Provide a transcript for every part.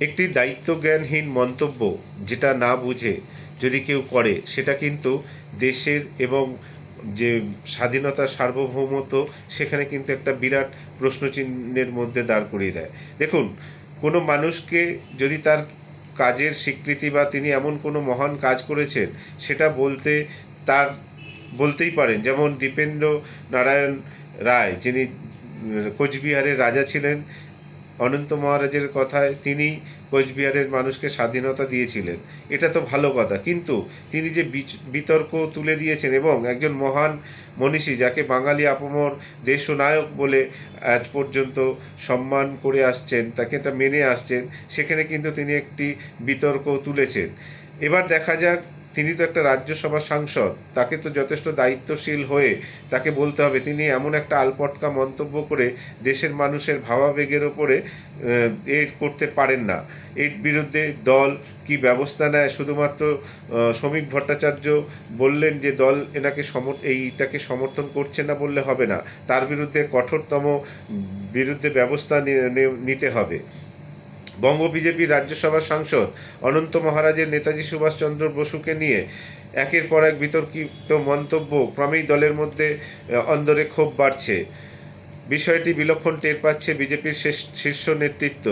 একটি দায়িত্বজ্ঞানহীন মন্তব্য যেটা না বুঝে যদি কেউ করে, সেটা কিন্তু দেশের এবং যে স্বাধীনতার সার্বভৌমত্ব, সেখানে কিন্তু একটা বিরাট প্রশ্নচিহ্নের মধ্যে দাঁড় করিয়ে দেয়। দেখুন, কোনো মানুষকে যদি তার কাজের স্বীকৃতি বা তিনি এমন কোনো মহান কাজ করেছেন সেটা তার বলতেই পারেন। যেমন দীপেন্দ্র নারায়ণ রায়, যিনি কোচবিহারের রাজা ছিলেন, অনন্ত মহারাজের কথায় তিনি কোচবিহারের মানুষকে স্বাধীনতা দিয়েছিলেন, এটা তো ভালো কথা। কিন্তু তিনি যে বিতর্ক তুলে দিয়েছেন এবং একজন মহান মনীষী যাকে বাঙালি আপামর দেশনায়ক বলে আজ পর্যন্ত সম্মান করে আসছেন, তাকে এটা মেনে আসছেন, সেখানে কিন্তু তিনি একটি বিতর্ক তুলেছেন। এবার দেখা যাক, তিনি তো একটা রাজ্যসভা সাংসদ, তাকে তো যথেষ্ট দায়িত্বশীল হয়ে তাকে বলতে হবে। তিনি এমন একটা আলপটকা মন্তব্য করে দেশের মানুষের ভাবাবেগের ওপরে করতে পারেন না। এর বিরুদ্ধে দল কি ব্যবস্থা নেয়? শুধুমাত্র শ্রমিক ভট্টাচার্য বললেন যে দল এইটাকে সমর্থন করছে না বললে হবে না, তার বিরুদ্ধে কঠোরতম ব্যবস্থা নিতে হবে। বঙ্গ বিজেপির রাজ্যসভার সাংসদ অনন্ত মহারাজের নেতাজি সুভাষচন্দ্র বসুকে নিয়ে একের পর এক বিতর্কিত মন্তব্য, ক্রমেই দলের মধ্যে অন্দরে ক্ষোভ বাড়ছে। বিষয়টি বিলক্ষণ টের পাচ্ছে বিজেপির শীর্ষ নেতৃত্ব।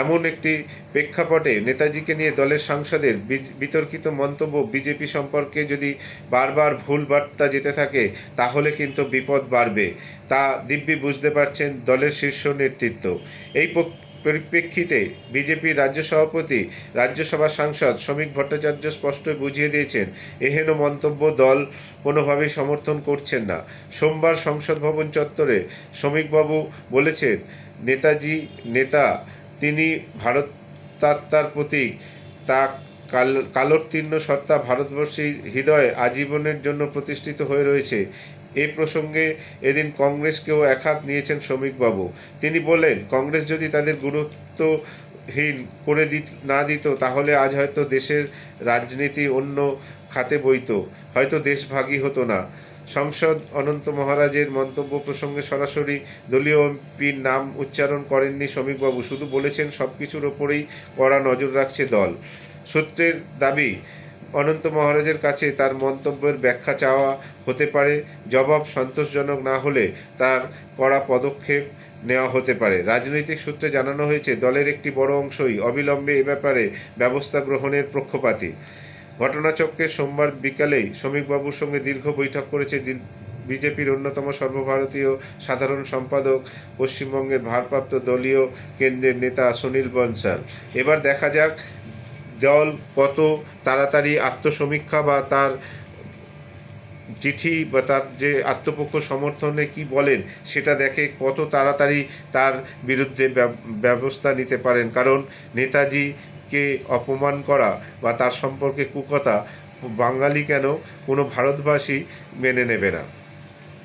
এমন একটি প্রেক্ষাপটে নেতাজিকে নিয়ে দলের সাংসদের বিতর্কিত মন্তব্য বিজেপি সম্পর্কে যদি বারবার ভুল বার্তা যেতে থাকে, তাহলে কিন্তু বিপদ বাড়বে, তা দিব্যি বুঝতে পারছেন দলের শীর্ষ নেতৃত্ব। এই পরিপ্রেক্ষিতে বিজেপির রাজ্য সভাপতি, রাজ্যসভার সাংসদ শ্রমিক ভট্টাচার্য স্পষ্টই বুঝিয়ে দিয়েছেন, এহেন মন্তব্য দল কোনোভাবেই সমর্থন করছেন না। সোমবার সংসদ ভবন চত্বরে শ্রমিকবাবু বলেছেন, নেতাজি নেতা, তিনি ভারতাত্মার প্রতীক, তা কালোত্তীর্ণ সত্তা ভারতবর্ষীর হৃদয়ে আজীবনের জন্য প্রতিষ্ঠিত হয়ে রয়েছে। এ প্রসঙ্গে এদিন কংগ্রেসকেও একহাত নিয়েছেন শ্রমিকবাবু। তিনি বলেন, কংগ্রেস যদি তাদের গুরুত্বহীন করে না দিত, তাহলে আজ হয়তো দেশের রাজনীতি অন্য খাতে বইত, হয়তো দেশভাগই হতো না। সংসদ অনন্ত মহারাজের মন্তব্য প্রসঙ্গে সরাসরি দলীয় এমপির নাম উচ্চারণ করেননি শ্রমিকবাবু, শুধু বলেছেন সব কিছুর ওপরেই কড়া নজর রাখছে দল। সূত্রের দাবি, অনন্ত মহারাজের কাছে তার মন্তব্যের ব্যাখ্যা চাওয়া হতে পারে, জবাব সন্তোষজনক না হলে তার কড়া পদক্ষেপ নেওয়া হতে পারে। রাজনৈতিক সূত্রে জানানো হয়েছে, দলের একটি বড় অংশই অবিলম্বে এ ব্যাপারে ব্যবস্থা গ্রহণের পক্ষপাতী। ঘটনাচক্রে সোমবার বিকালেই শ্রমিকবাবুর সঙ্গে দীর্ঘ বৈঠক করেছে বিজেপির অন্যতম সর্বভারতীয় সাধারণ সম্পাদক, পশ্চিমবঙ্গের ভারপ্রাপ্ত দলীয় কেন্দ্রের নেতা সুনীল বনসাল। এবার দেখা যাক দল কত তাড়াতাড়ি আত্মসমীক্ষা বা তার চিঠি বা তার যে আত্মপক্ষ সমর্থনে কি বলেন সেটা দেখে কত তাড়াতাড়ি তার বিরুদ্ধে ব্যবস্থা নিতে পারেন। কারণ নেতাজিকে অপমান করা বা তার সম্পর্কে কুকথা বাঙালি কেন, কোনো ভারতবাসী মেনে নেবে না।